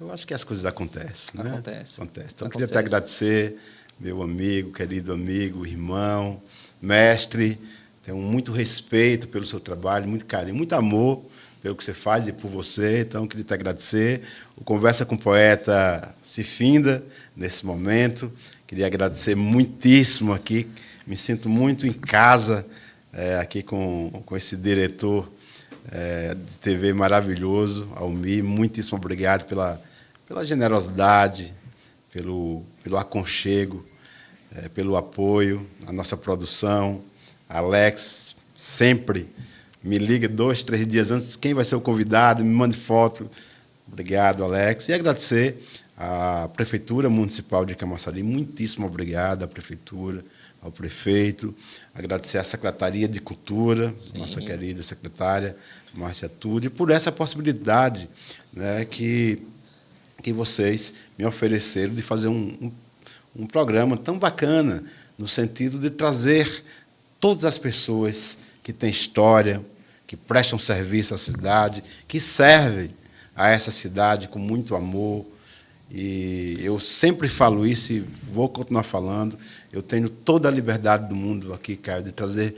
eu acho que as coisas acontecem. Né? Acontece. Então, eu queria te agradecer, meu amigo, querido amigo, irmão, mestre. Tenho muito respeito pelo seu trabalho, muito carinho, muito amor pelo que você faz e por você. Então, queria te agradecer. O Conversa com o Poeta se finda nesse momento. Queria agradecer muitíssimo aqui Me sinto muito em casa aqui com esse diretor de TV maravilhoso, Almir. Muitíssimo obrigado pela generosidade, pelo aconchego, pelo apoio à nossa produção. Alex sempre me liga 2, 3 dias antes, quem vai ser o convidado, me mande foto. Obrigado, Alex. E agradecer à Prefeitura Municipal de Camaçari, muitíssimo obrigado à Prefeitura, ao prefeito. Agradecer à Secretaria de Cultura, sim, nossa querida secretária Márcia Tude, por essa possibilidade, né, que vocês me ofereceram de fazer um programa tão bacana, no sentido de trazer todas as pessoas que têm história, que prestam serviço à cidade, que servem a essa cidade com muito amor. E eu sempre falo isso e vou continuar falando. Eu tenho toda a liberdade do mundo aqui, Caio, de trazer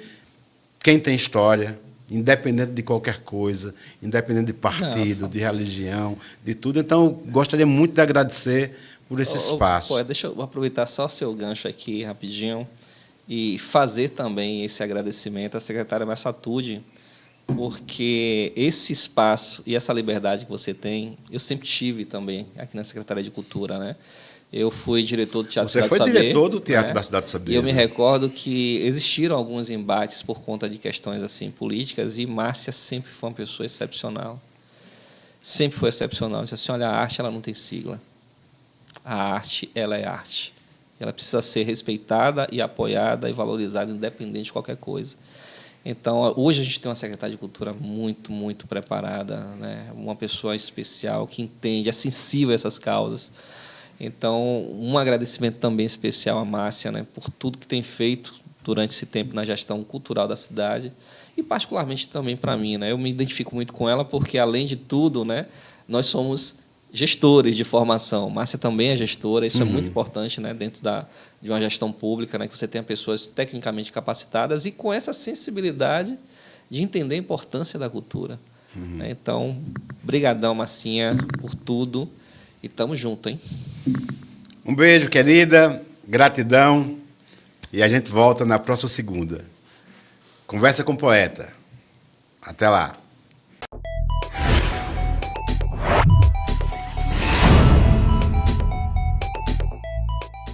quem tem história, independente de qualquer coisa, independente de partido, de religião, de tudo. Então, eu gostaria muito de agradecer por esse espaço. Deixa eu aproveitar só o seu gancho aqui, rapidinho, e fazer também esse agradecimento à secretária Márcia Tude, porque esse espaço e essa liberdade que você tem, eu sempre tive também aqui na Secretaria de Cultura, né? Eu fui diretor do Teatro Cidade do Saber. Você foi diretor do Teatro da Cidade do Saber. E eu me recordo que existiram alguns embates por conta de questões assim políticas, e Márcia sempre foi uma pessoa excepcional. Sempre foi excepcional. Disse assim, olha, a arte ela não tem sigla. A arte, ela é arte. Ela precisa ser respeitada e apoiada e valorizada, independente de qualquer coisa. Então, hoje a gente tem uma secretária de Cultura muito, muito preparada, né? Uma pessoa especial que entende, é sensível a essas causas. Então, um agradecimento também especial à Márcia, né, por tudo que tem feito durante esse tempo na gestão cultural da cidade e, particularmente, também para mim, né? Eu me identifico muito com ela porque, além de tudo, né, nós somos gestores de formação. Márcia também é gestora, isso é muito importante, né, dentro de uma gestão pública, né, que você tenha pessoas tecnicamente capacitadas e com essa sensibilidade de entender a importância da cultura. Né? Então, brigadão, Marcinha, por tudo e estamos juntos, hein? Um beijo, querida, gratidão, e a gente volta na próxima segunda. Conversa com o Poeta. Até lá.